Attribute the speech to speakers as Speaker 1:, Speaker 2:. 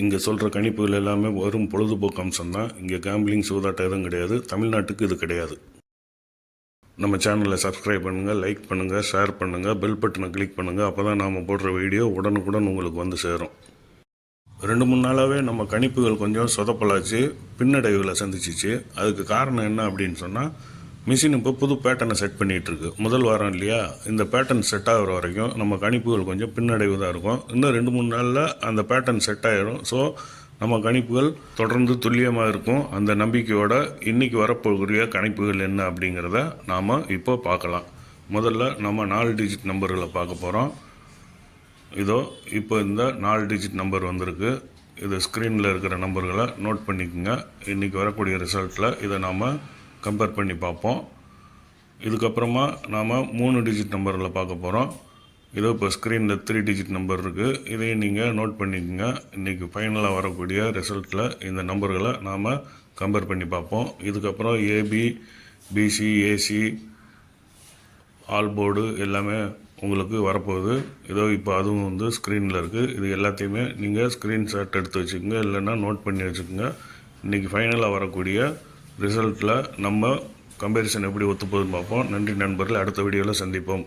Speaker 1: இங்கே சொல்கிற கணிப்புகள் எல்லாமே வரும் பொழுதுபோக்கு அம்சம்தான். இங்கே கேம்பிளிங் சூதாட்டம் எதுவும் கிடையாது. தமிழ்நாட்டுக்கு இது கிடையாது. நம்ம சேனலை சப்ஸ்கிரைப் பண்ணுங்கள், லைக் பண்ணுங்கள், ஷேர் பண்ணுங்கள், பெல் பட்டனை கிளிக் பண்ணுங்கள். அப்போ தான் நாம் போடுற வீடியோ உடனுக்குடன் உங்களுக்கு வந்து சேரும். 2-3 நாளாகவே நம்ம கணிப்புகள் கொஞ்சம் சொதப்பலாச்சு, பின்னடைவுகளை சந்திச்சிச்சு. அதுக்கு காரணம் என்ன அப்படின்னு சொன்னால், மிஷின் இப்போ புது பேட்டர்னை செட் பண்ணிகிட்ருக்கு. முதல் வாரம் இல்லையா, இந்த பேட்டர்ன் செட் ஆகிற வரைக்கும் நம்ம கணிப்புகள் கொஞ்சம் பின்னடைவு தான் இருக்கும். இன்னும் 2-3 நாளில் அந்த பேட்டர்ன் செட் ஆகிடும். ஸோ நம்ம கணிப்புகள் தொடர்ந்து துல்லியமாக இருக்கும். அந்த நம்பிக்கையோட இன்றைக்கி வரப்போகிற கணிப்புகள் என்ன அப்படிங்கிறத நாம் இப்போ பார்க்கலாம். முதல்ல நம்ம 4 டிஜிட் நம்பர்களை பார்க்க போகிறோம். இதோ இப்போ இந்த 4 டிஜிட் நம்பர் வந்திருக்கு. இது ஸ்க்ரீனில் இருக்கிற நம்பர்களை நோட் பண்ணிக்கோங்க. இன்றைக்கி வரக்கூடிய ரிசல்ட்டில் இதை நாம் கம்பேர் பண்ணி பார்ப்போம். இதுக்கப்புறமா நாம் 3 டிஜிட் நம்பரில் பார்க்க போகிறோம். இதோ இப்போ ஸ்க்ரீனில் 3 டிஜிட் நம்பர் இருக்குது. இதையும் நீங்கள் நோட் பண்ணிக்கோங்க. இன்றைக்கி ஃபைனலாக வரக்கூடிய ரிசல்ட்டில் இந்த நம்பர்களை நாம் கம்பேர் பண்ணி பார்ப்போம். இதுக்கப்புறம் AB, BC, AC, all board எல்லாமே உங்களுக்கு வரப்போகுது. இதோ இப்போ அதுவும் வந்து ஸ்க்ரீனில் இருக்குது. இது எல்லாத்தையுமே நீங்கள் ஸ்க்ரீன்ஷாட் எடுத்து வச்சுக்கோங்க, இல்லைன்னா நோட் பண்ணி வச்சுக்கோங்க. இன்றைக்கி ஃபைனலாக வரக்கூடிய ரிசல்ட்டில் நம்ம கம்பேரிசன் எப்படி ஒத்து போகுதுன்னு பார்ப்போம். நன்றி நண்பர்கள், அடுத்த வீடியோவில் சந்திப்போம்.